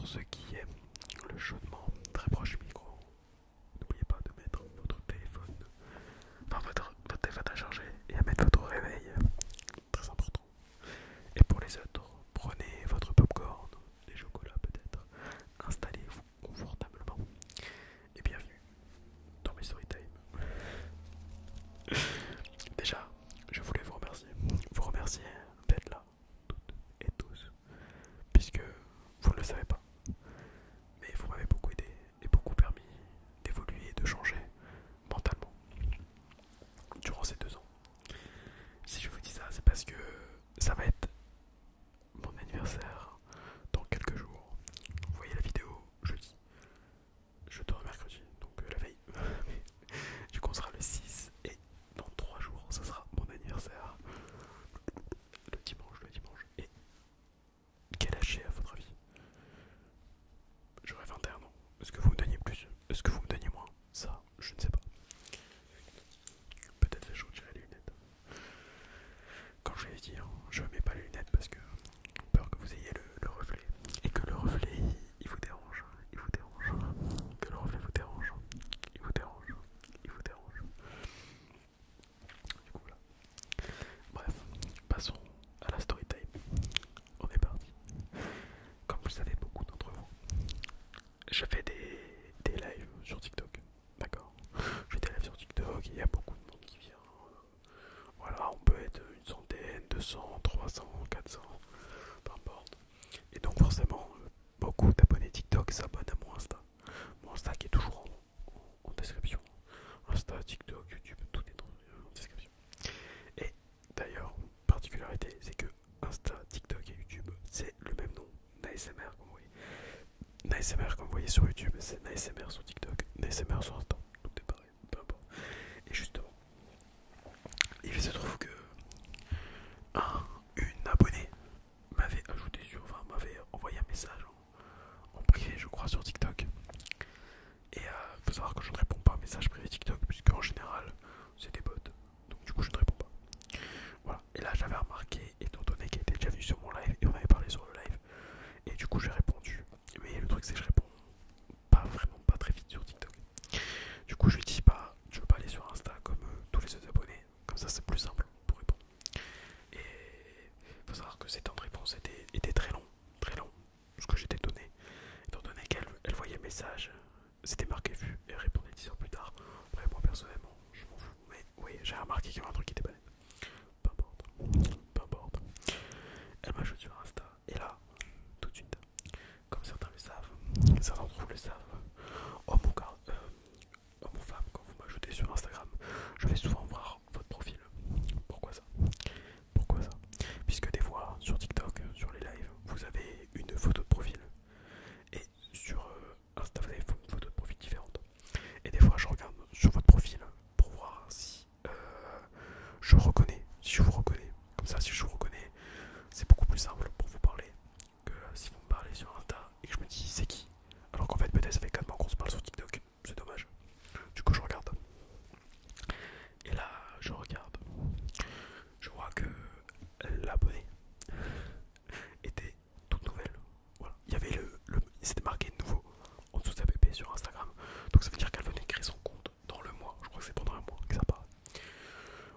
pour ceux qui aiment le chaudement très proche du micro, n'oubliez pas de mettre votre téléphone, enfin votre téléphone à charger et à mettre votre réveil, très important. Et pour les autres, prenez votre popcorn, des chocolats peut-être, installez-vous confortablement et bienvenue dans mes storytime. Déjà, je voulais vous remercier d'être là, toutes et tous, puisque vous ne le savez pas, mais vous m'avez beaucoup aidé et beaucoup permis d'évoluer et de changer mentalement durant ces 2 ans. Si je vous dis ça, c'est parce que ça va être mon anniversaire dans quelques jours. Vous voyez la vidéo jeudi, je tourne mercredi, donc la veille. Du coup on sera le 6 et dans 3 jours ça sera mon anniversaire. Le dimanche. Et quel âge j'ai à votre avis? J'aurai 21 ans. Est-ce que vous me donniez plus? Est-ce que vous me donniez moins? Ça, je ne sais pas. Peut-être le jour où j'irai les lunettes. Quand je vais dire, je mets pas les lunettes parce que j'ai peur que vous ayez le reflet. Et que le reflet il vous dérange. Que le reflet vous dérange. Il vous dérange. Du coup voilà. Bref, passons à la story time. On est parti. Comme vous le savez beaucoup d'entre vous, je fais des lives sur TikTok. D'accord. Je fais des lives sur TikTok, il y a beaucoup de monde qui vient. Voilà, on peut être une centaine, 200, 300, 400, peu importe. Et donc forcément, beaucoup d'abonnés TikTok s'abonnent à mon Insta. Mon Insta qui est toujours en description. Insta, TikTok, YouTube, tout est en description. Et d'ailleurs, particularité, c'est que Insta, TikTok et YouTube, c'est le même nom, NASMR comme vous voyez. NASMR comme vous voyez sur YouTube, c'est NASMR sur TikTok, NASMR sur Insta. Tout est pareil, peu importe. Et justement, il se trouve que une abonnée m'avait ajouté m'avait envoyé un message en privé, je crois, sur TikTok. Et faut savoir que je ne réponds pas aux messages privés TikTok, puisque en général, c'est des bots. Donc du coup, je ne réponds pas. Voilà. Et là, j'avais remarqué, étant donné qu'elle était déjà venue sur mon live, et on avait parlé sur le live, et du coup, j'ai répondu. Mais le truc, c'est que je réponds pas très vite sur TikTok. Du coup, je lui dis, bah, je veux pas aller sur Insta comme tous les autres abonnés. Comme ça, c'est plus simple pour répondre. Et il faut savoir que ces temps de réponse étaient très longs, ce que j'étais donné. Étant donné qu'elle voyait le message, c'était marqué vu, et elle répondait 10 heures plus tard. Après, moi personnellement, je m'en fous. Mais oui, j'ai remarqué qu'il y avait un truc qui était pas net. Peu importe, peu importe. Elle m'ajoute sur Insta, et là, tout de suite, comme certains le savent, certains d'entre vous le savent, homme ou femme, quand vous m'ajoutez sur Instagram, je vais souvent voir votre profil. Pourquoi ça? Puisque des fois, sur TikTok, sur les lives, vous avez une photo de profil. Et sur Insta, vous avez une photo de profil différente. Et des fois, je regarde sur votre profil pour voir si si je vous reconnais. Comme ça, si je vous reconnais, c'est beaucoup plus simple pour vous parler que si vous me parlez sur Insta et que je me dis c'est qui. Alors qu'en fait, peut-être ça fait 4 mois qu'on se parle sur TikTok. C'est dommage. Du coup, je regarde. Et là, je regarde. Je vois que l'abonné était toute nouvelle. Voilà. Il y avait c'était marqué nouveau en dessous de sa PP sur Instagram. Donc ça veut dire qu'elle venait de créer son compte dans le mois. Je crois que c'est pendant un mois que ça part.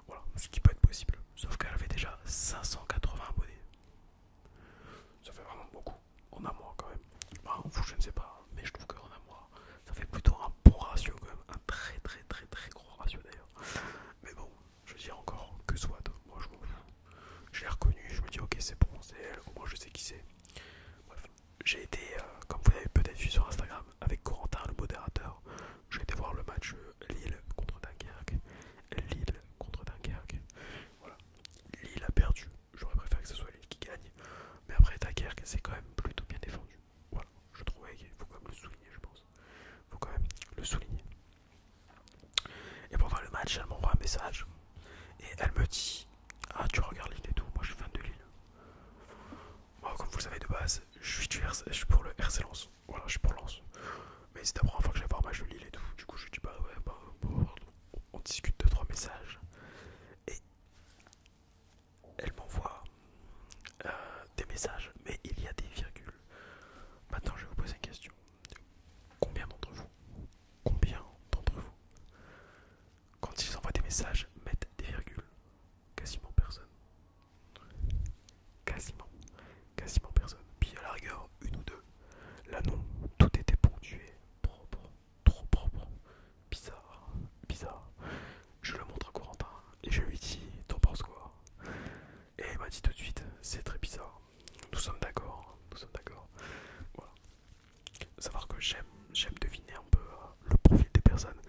Voilà, ce qui peut être possible. Sauf qu'elle avait déjà 580 abonnés. Ça fait vraiment beaucoup en un mois quand même. Enfin, vous, je ne sais pas, mais je trouve qu'en un mois, ça fait plutôt un bon ratio quand même. Un très gros ratio d'ailleurs. Mais bon, je veux dire encore que soit. Moi je m'en fous. Je l'ai reconnu, je me dis ok c'est bon, c'est elle, au moins je sais qui c'est. Bref, j'ai été, comme vous l'avez peut-être vu sur Instagram, avec Corentin le modérateur, j'ai été voir le match Lille contre Dunkerque. Voilà. Lille a perdu, j'aurais préféré que ce soit Lille qui gagne. Mais après Dunkerque c'est quand même plutôt bien défendu. Voilà, je trouvais qu'il faut quand même le souligner je pense. Faut quand même le souligner. Et pendant le match elle m'envoie un message. Et elle me dit ah tu regardes Lille et tout, moi je suis fan de Lille. Moi comme vous le savez de base, je suis pour le RC Lens. Voilà, je suis pour Lens. Mais c'est la première fois que je vais voir un match de Lille et tout. Du coup je lui dis bah ouais bah on discute 2-3 messages. Et elle m'envoie des messages, mais il y a des virgules. Maintenant je vais vous poser j'aime deviner un peu le profil des personnes.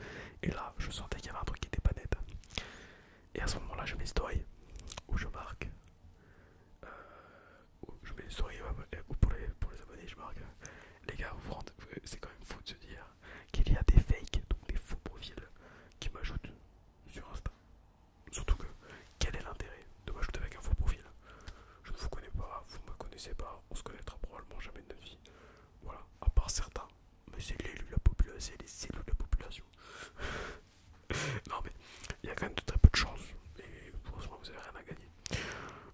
Et là, je sentais qu'il y avait un truc qui était pas net. Et à ce moment-là, je mets une story où je marque. Je mets une story pour les abonnés, je marque. Les gars, c'est quand même fou de se dire qu'il y a des fakes, donc des faux profils, qui m'ajoutent sur Insta. Surtout que, quel est l'intérêt de m'ajouter avec un faux profil? Je ne vous connais pas, vous ne me connaissez pas, on se connaîtra probablement jamais de notre vie. Voilà, à part certains, mais c'est l'élu de la population, c'est les élus de la population. Non mais, il y a quand même de très peu de chance, et franchement vous avez rien à gagner.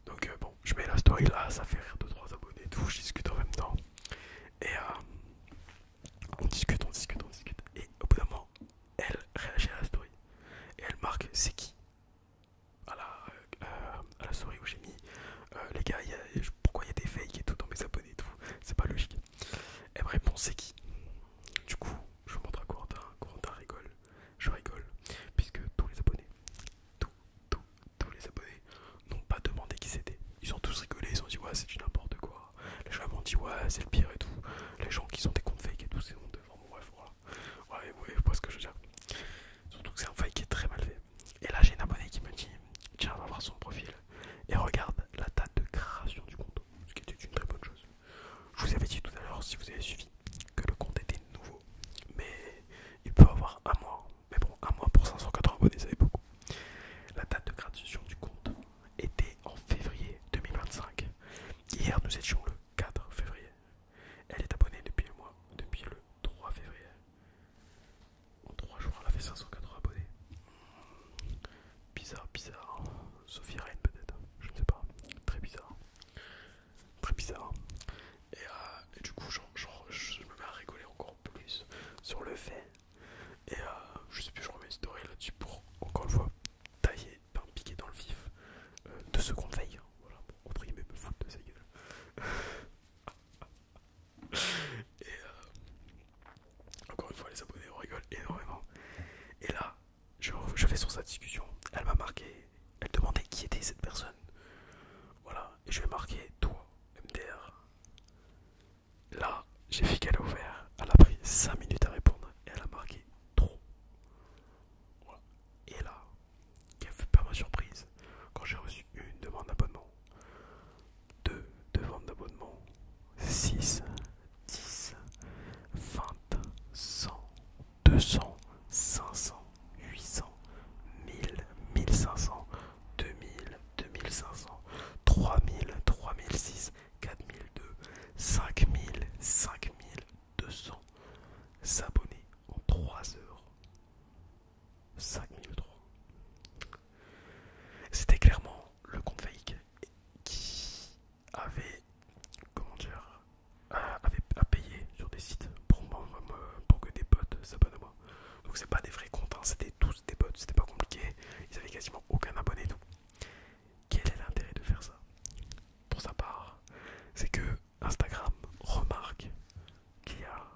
Donc bon, je mets la story là, ça fait rire 2-3 abonnés et tout, je discute en même temps. Et on discute, on discute, on discute. Et au bout d'un moment, elle réagit à la story. Et elle marque c'est qui à la story où j'ai mis les gars, pourquoi il y a des fakes et tout dans mes abonnés et tout. C'est pas logique. Elle me répond c'est qui. Du coup, je montre à Corentin rigole. Je rigole. Puisque tous les abonnés, tous les abonnés n'ont pas demandé qui c'était. Ils ont tous rigolé, ils ont dit ouais c'est du n'importe quoi. Les gens m'ont dit ouais c'est le pire et tout. Les gens qui sont des comptes fake et tout, c'est honteux. Vraiment bref voilà. Ouais, vous voyez ce que je veux dire. Surtout que c'est un fake qui est très mal fait. Et là j'ai une abonnée qui me dit tiens on va voir son profil. Et regarde la date de création du compte. Ce qui était une très bonne chose. Je vous avais dit tout à l'heure, si vous avez suivi, que le compte était nouveau. Mais il peut avoir un mois. Mais bon, un mois pour 580 abonnés, ça fait beaucoup. La date de création du compte était en février 2025. Hier, nous étions le 4 février. Elle est abonnée depuis le 3 février. En 3 jours, elle a fait 580 abonnés. Bizarre. Sophie Reine peut-être, je ne sais pas. Très bizarre. Très bizarre. Et du coup, je me mets à rigoler encore plus sur le fait. Et je sais plus, je remets une story là-dessus pour, encore une fois, tailler, piquer dans le vif de ce compte fake. Voilà, bon, entre guillemets, me foutre de sa gueule. Et encore une fois, les abonnés, on rigole énormément. Et là, je vais sur sa discussion. Elle m'a marqué, elle demandait qui était cette personne. Voilà, et je vais marquer toi, MDR. Là, j'ai vu qu'elle a ouvert. Elle a pris 5 minutes à répondre et elle a marqué trop. Voilà. Et là, quelle fut pas ma surprise quand j'ai reçu une demande d'abonnement, deux demandes d'abonnement, 6, 10, 20, 100, 200, 500, 800, 1000, 1500, 2000, 2500, 3000, 3006, 4002, 5000, 5200 s'abonner en 3 heures. 5003. C'était clairement le compte fake qui avait, comment dire, avait à payer sur des sites pour que des bots s'abonnent à moi. Donc c'est pas des vrais comptes, hein, c'était tous des bots, c'était pas compliqué, ils avaient quasiment aucun abonné et tout. Quel est l'intérêt de faire ça? Pour sa part, c'est que Instagram remarque qu'il y a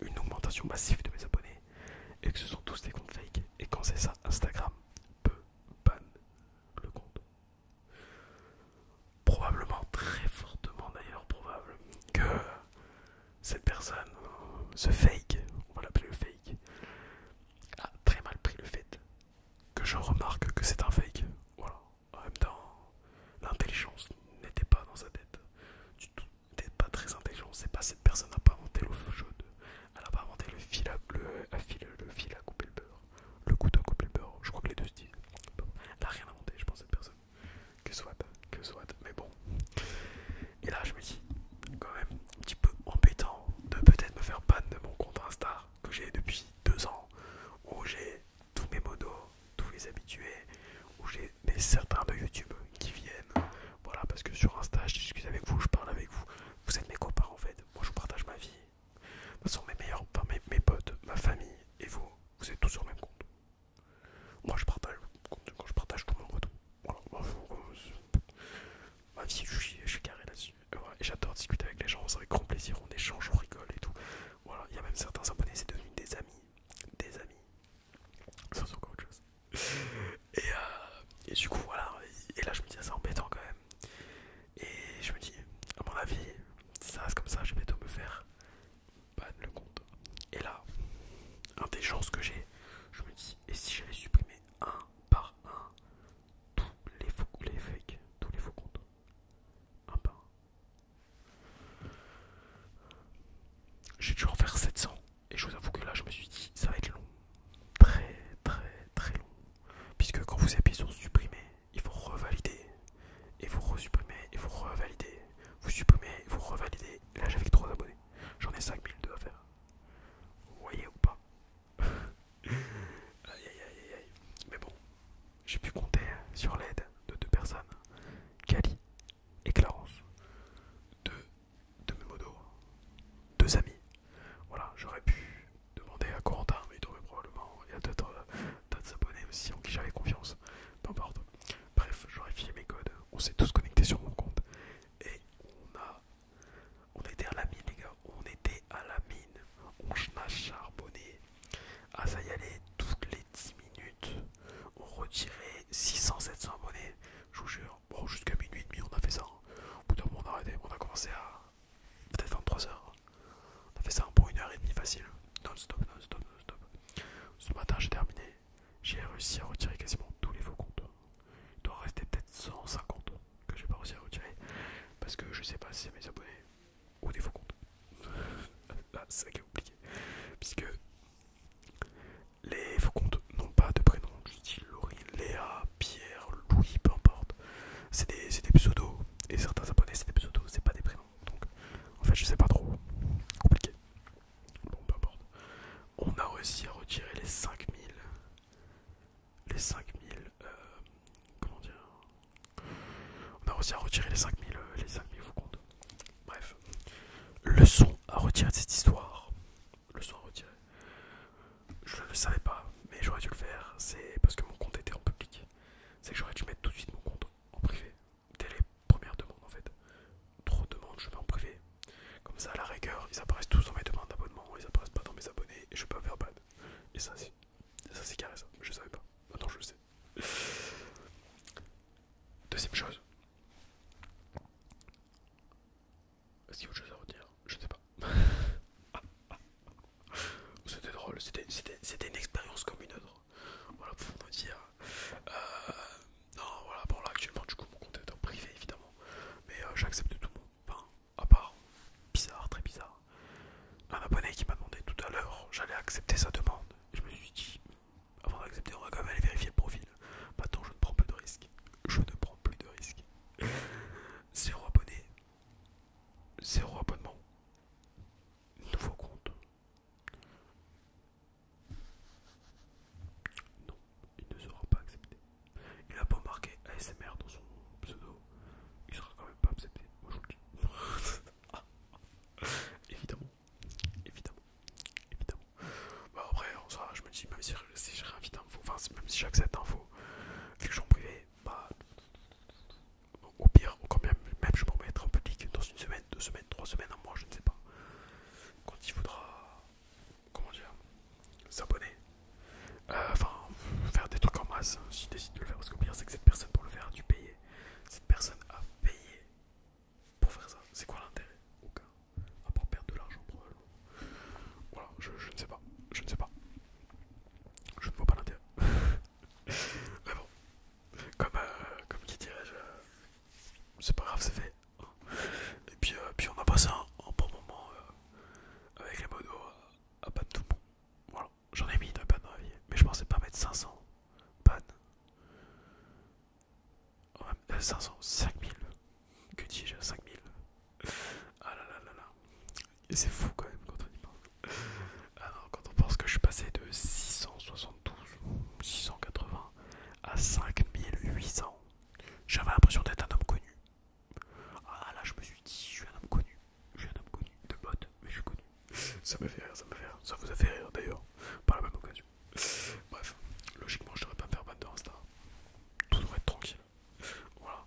une augmentation massive de mes abonnés et que ce sont tous des comptes fake. Et quand c'est ça, Instagram peut ban le compte. Probablement, très fortement d'ailleurs probable, que cette personne, ce fake, on va l'appeler le fake, a très mal pris le fait que je remarque que c'est un fake. Voilà. En même temps, l'intelligence n'était pas dans sa tête. Du tout, n'était pas très intelligent. C'est pas, cette personne n'a pas inventé l'eau chaude. Elle n'a pas inventé le fil à couper le beurre. Le couteau à couper le beurre. Je crois que les deux se disent. Bon, elle n'a rien inventé, je pense, cette personne. Que soit. Mais bon. Et là, je me dis, quand même, un petit peu embêtant de peut-être me faire ban de mon compte Insta que j'ai depuis 2 ans, où j'ai tous mes modos, tous les habitués, où j'ai certains de YouTube qui viennent. Voilà, parce que sur Insta, je discute avec vous, je parle avec vous. Vous êtes mes copains en fait. Moi, je vous partage ma vie. commencé à peut-être 23h. On a fait ça pour 1h30 facile. Non-stop, non-stop, non-stop. Ce matin, j'ai terminé. J'ai réussi à retirer quasiment tous les faux comptes. Il doit en rester peut-être 150 que j'ai pas réussi à retirer. Parce que je sais pas si c'est mes abonnés ou des faux comptes. Là, c'est ça qui est compliqué. Puisque les faux comptes n'ont pas de prénom, du style Laurie, Léa, Pierre, Louis, peu importe. C'est des pseudos. Et certains abonnés, c'est des pseudos, c'est pas des prénoms. Donc, en fait, je sais pas trop. Compliqué. Bon, peu importe. On a réussi à retirer les 5000. Les 5000. Comment dire? On a réussi à retirer les 5000 faux comptes. Bref. Leçon à retirer de cette histoire. Leçon à retirer. Je ne le savais pas, mais j'aurais dû le faire. C'est parce que mon compte était en public. C'est que j'aurais dû mettre tout de suite mon compte en privé. Dès les premières demandes en fait. Trop de demandes, je mets en privé. Comme ça, à la rigueur, ils apparaissent tous dans mes demandes d'abonnement. Ils apparaissent pas dans mes abonnés et je peux pas faire ban. Et ça, c'est carré ça. Je savais pas. Maintenant, je le sais. Deuxième chose. Est-ce qu'il y a autre chose à retenir? Je ne sais pas. C'était drôle, c'était une expérience comme une autre. Voilà, pour vous dire. Non, voilà, bon là actuellement du coup mon compte est en privé évidemment. Mais j'accepte tout le monde. Enfin, à part, bizarre, très bizarre. Un abonné qui m'a demandé tout à l'heure, j'allais accepter sa demande. Je me suis dit, avant d'accepter, on va quand même aller vérifier le profil. Maintenant, je ne prends plus de risques. Je ne prends plus de risques. Zéro abonné, zéro abonnement, nouveau compte. Non, il ne sera pas accepté. Il a pas marqué ASMR dans son pseudo. Il sera quand même pas accepté. Moi je vous le dis. Évidemment, évidemment, évidemment. Bah après, en soi, je me dis, même si je réinvite info, enfin même si j'accepte info, vu que je suis en privé, bah au pire, quand même je peux me mettre en public dans une semaine, 2 semaines, 3 semaines, un mois, je ne sais pas. Quand il faudra, comment dire, s'abonner. Enfin, faire des trucs en masse, si tu décides de le faire, parce qu'au pire, c'est que cette personne pour le faire a dû payer. Cette personne a payé pour faire ça. C'est quoi l'intérêt? Aucun. À part perdre de l'argent, probablement. Voilà, je ne sais pas. Je ne sais pas. Je ne vois pas l'intérêt. Mais bon, comme qui dirais-je, c'est pas grave, c'est fait. Et puis on a passé un bon moment avec les modos à ban tout le monde. Voilà, j'en ai mis de ban dans la vie, mais je pensais pas mettre 500 ban. 500, 5000. Que dis-je, 5000. Ah là là là là. Et c'est fou quand même quand on y pense. Alors quand on pense que je suis passé de 672, 680 à 5800, j'avais l'impression d'être un homme connu. Ah là je me suis dit, je suis un homme connu. Je suis un homme connu de bot, mais je suis connu. Ça me fait rire, ça me fait rire. Ça vous a fait rire d'ailleurs, par la même occasion. Bref, logiquement je devrais pas me faire ban de Insta. Tout devrait être tranquille. Voilà.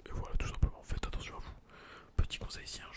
Et voilà, tout simplement, faites attention à vous. Petit conseil ici, hein,